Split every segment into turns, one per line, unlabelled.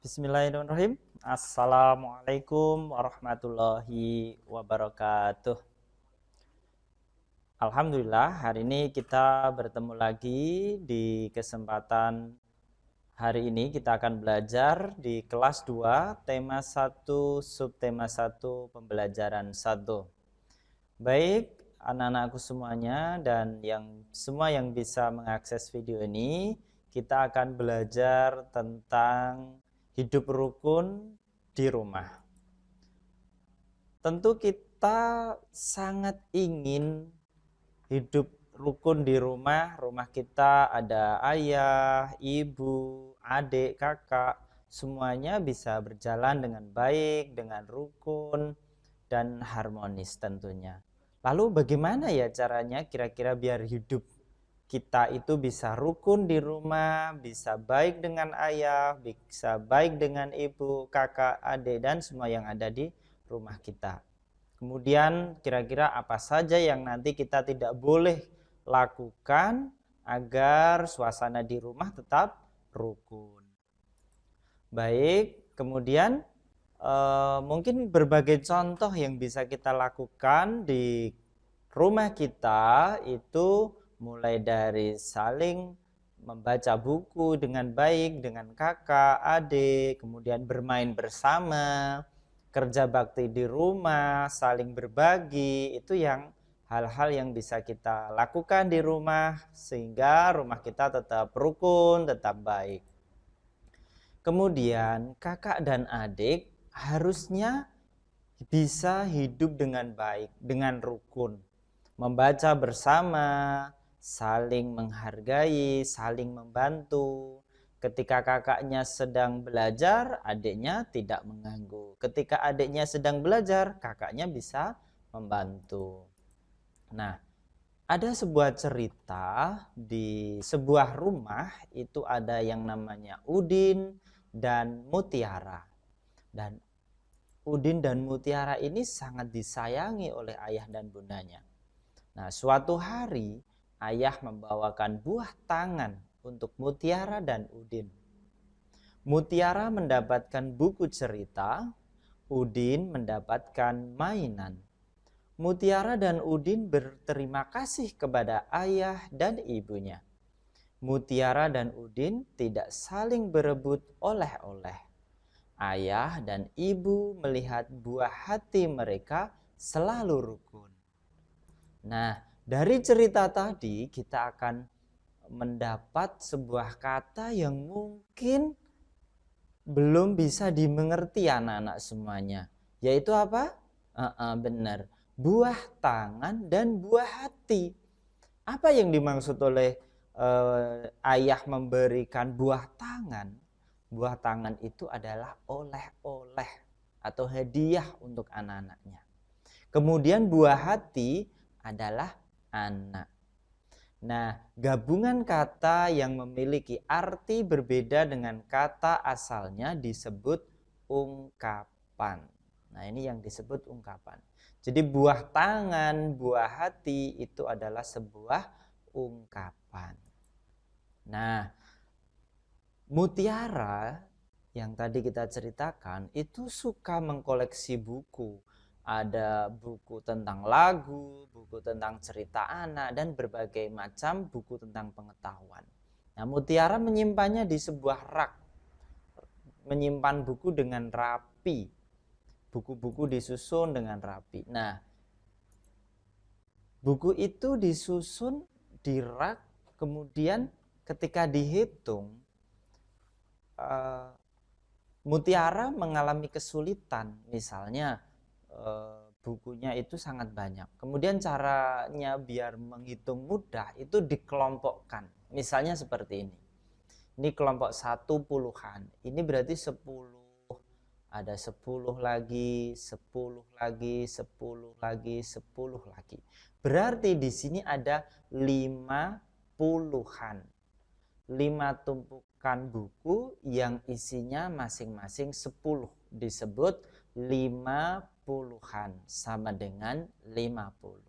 Bismillahirrahmanirrahim. Assalamualaikum warahmatullahi wabarakatuh. Alhamdulillah, hari ini kita bertemu lagi di kesempatan hari ini kita akan belajar di kelas 2, tema 1, subtema 1, pembelajaran 1. Baik, anak-anakku semuanya dan semua yang bisa mengakses video ini, kita akan belajar tentang hidup rukun di rumah. Tentu kita sangat ingin hidup rukun di rumah. Rumah kita ada ayah, ibu, adik, kakak, semuanya bisa berjalan dengan baik, dengan rukun dan harmonis tentunya. Lalu bagaimana ya caranya kira-kira biar hidup kita itu bisa rukun di rumah, bisa baik dengan ayah, bisa baik dengan ibu, kakak, adik, dan semua yang ada di rumah kita. Kemudian kira-kira apa saja yang nanti kita tidak boleh lakukan agar suasana di rumah tetap rukun. Baik, kemudian mungkin berbagai contoh yang bisa kita lakukan di rumah kita itu mulai dari saling membaca buku dengan baik dengan kakak, adik, kemudian bermain bersama, kerja bakti di rumah, saling berbagi, itu yang hal-hal yang bisa kita lakukan di rumah sehingga rumah kita tetap rukun, tetap baik. Kemudian kakak dan adik harusnya bisa hidup dengan baik, dengan rukun, membaca bersama, saling menghargai, saling membantu. Ketika kakaknya sedang belajar, adiknya tidak mengganggu. Ketika adiknya sedang belajar, kakaknya bisa membantu. Nah, ada sebuah cerita di sebuah rumah, itu ada yang namanya Udin dan Mutiara. Dan Udin dan Mutiara ini sangat disayangi oleh ayah dan bundanya. Nah, suatu hari ayah membawakan buah tangan untuk Mutiara dan Udin. Mutiara mendapatkan buku cerita, Udin mendapatkan mainan. Mutiara dan Udin berterima kasih kepada ayah dan ibunya. Mutiara dan Udin tidak saling berebut oleh-oleh. Ayah dan ibu melihat buah hati mereka selalu rukun. Nah, dari cerita tadi kita akan mendapat sebuah kata yang mungkin belum bisa dimengerti anak-anak semuanya. Yaitu apa? Benar. Buah tangan dan buah hati. Apa yang dimaksud oleh ayah memberikan buah tangan? Buah tangan itu adalah oleh-oleh atau hadiah untuk anak-anaknya. Kemudian buah hati adalah anak. Nah, gabungan kata yang memiliki arti berbeda dengan kata asalnya disebut ungkapan. Nah, ini yang disebut ungkapan. Jadi buah tangan, buah hati itu adalah sebuah ungkapan. Nah, Mutiara yang tadi kita ceritakan itu suka mengkoleksi buku. Ada buku tentang lagu, buku tentang cerita anak, dan berbagai macam buku tentang pengetahuan. Nah, Mutiara menyimpannya di sebuah rak. Menyimpan buku dengan rapi. Buku-buku disusun dengan rapi. Nah, buku itu disusun di rak, kemudian ketika dihitung, Mutiara mengalami kesulitan, misalnya bukunya itu sangat banyak. Kemudian caranya biar menghitung mudah itu dikelompokkan. Misalnya seperti ini. Ini kelompok 1 puluhan. Ini berarti 10. Ada 10 lagi, 10 lagi, 10 lagi, 10 lagi. Berarti di sini ada 5 puluhan. 5 tumpukan buku yang isinya masing-masing 10 disebut 5 puluhan, sama dengan 50.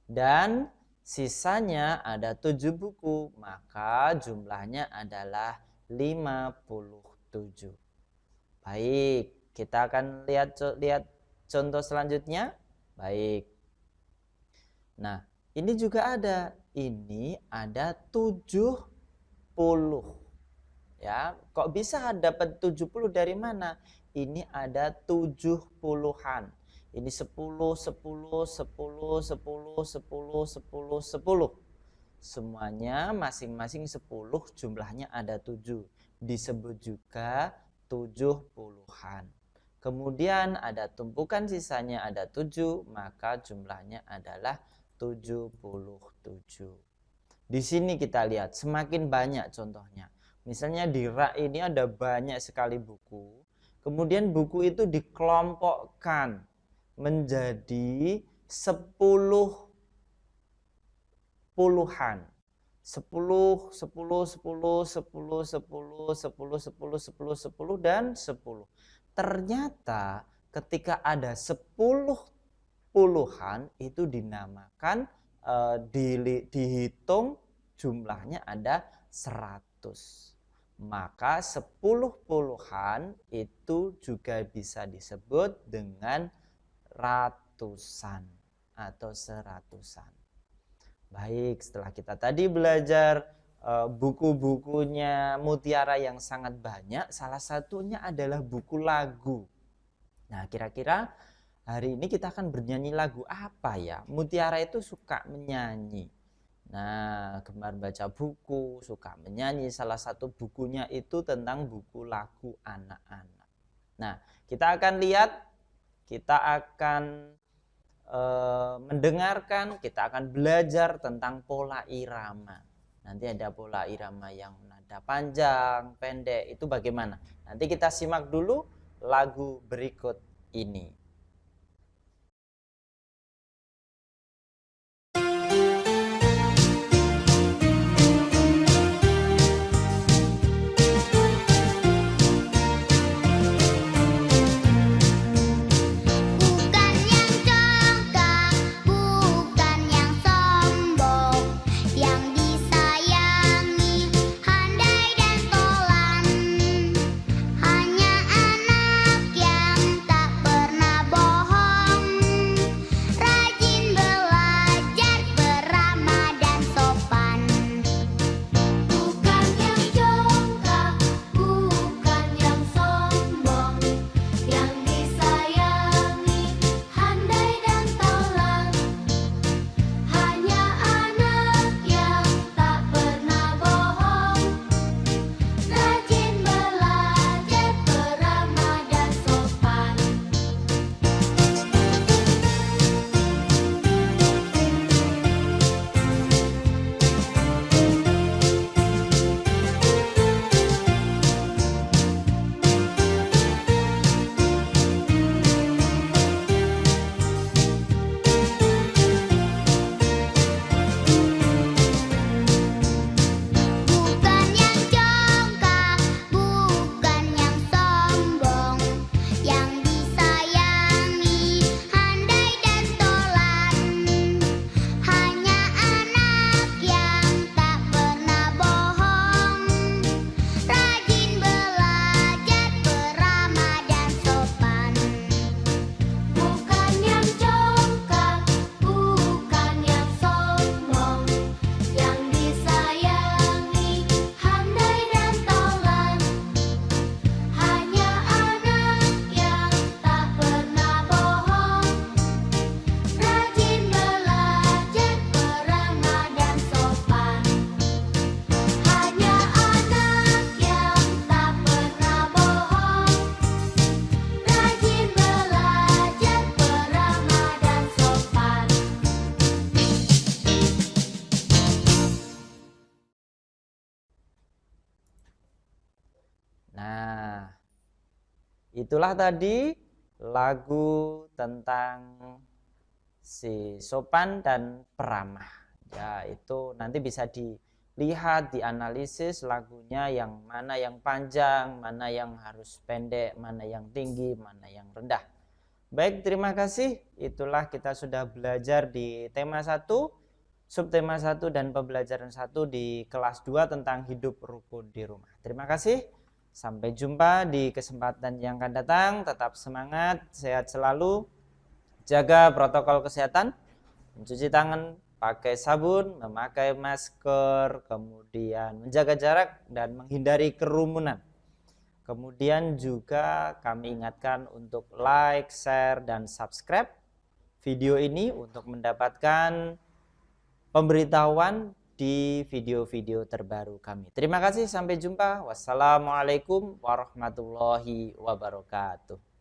Dan sisanya ada 7 buku, maka jumlahnya adalah 57. Baik, kita akan lihat contoh selanjutnya. Baik. Nah, ini juga ada. Ini ada 70. Ya, kok bisa dapat 70 dari mana? Ini ada 70-an. Ini 10, 10, 10, 10, 10, 10, 10. Semuanya masing-masing 10, jumlahnya ada 7. Disebut juga 70-an. Kemudian ada tumpukan sisanya ada 7, maka jumlahnya adalah 77. Di sini kita lihat semakin banyak contohnya. Misalnya di rak ini ada banyak sekali buku. Kemudian buku itu dikelompokkan menjadi 10 puluhan. 10, 10, 10, 10, 10, 10, 10, 10, 10, dan 10. Ternyata ketika ada 10 puluhan itu dinamakan dihitung jumlahnya ada 100. Maka 10 puluhan itu juga bisa disebut dengan ratusan atau seratusan. Baik, setelah kita tadi belajar buku-bukunya Mutiara yang sangat banyak, salah satunya adalah buku lagu. Nah, kira-kira hari ini kita akan bernyanyi lagu apa ya? Mutiara itu suka menyanyi. Nah, gemar baca buku, suka menyanyi. Salah satu bukunya itu tentang buku lagu anak-anak. Nah, kita akan lihat, kita akan mendengarkan, kita akan belajar tentang pola irama. Nanti ada pola irama yang nada panjang, pendek, itu bagaimana? Nanti kita simak dulu lagu berikut ini. Nah, itulah tadi lagu tentang si sopan dan peramah. Ya, itu nanti bisa dilihat, dianalisis lagunya yang mana yang panjang, mana yang harus pendek, mana yang tinggi, mana yang rendah. Baik, terima kasih. Itulah kita sudah belajar di tema 1, subtema 1 dan pembelajaran 1 di kelas 2 tentang hidup rukun di rumah. Terima kasih. Sampai jumpa di kesempatan yang akan datang. Tetap semangat, sehat selalu, jaga protokol kesehatan, mencuci tangan, pakai sabun, memakai masker, kemudian menjaga jarak dan menghindari kerumunan. Kemudian juga kami ingatkan untuk like, share, dan subscribe video ini untuk mendapatkan pemberitahuan di video-video terbaru kami. Terima kasih, sampai jumpa. Wassalamualaikum warahmatullahi wabarakatuh.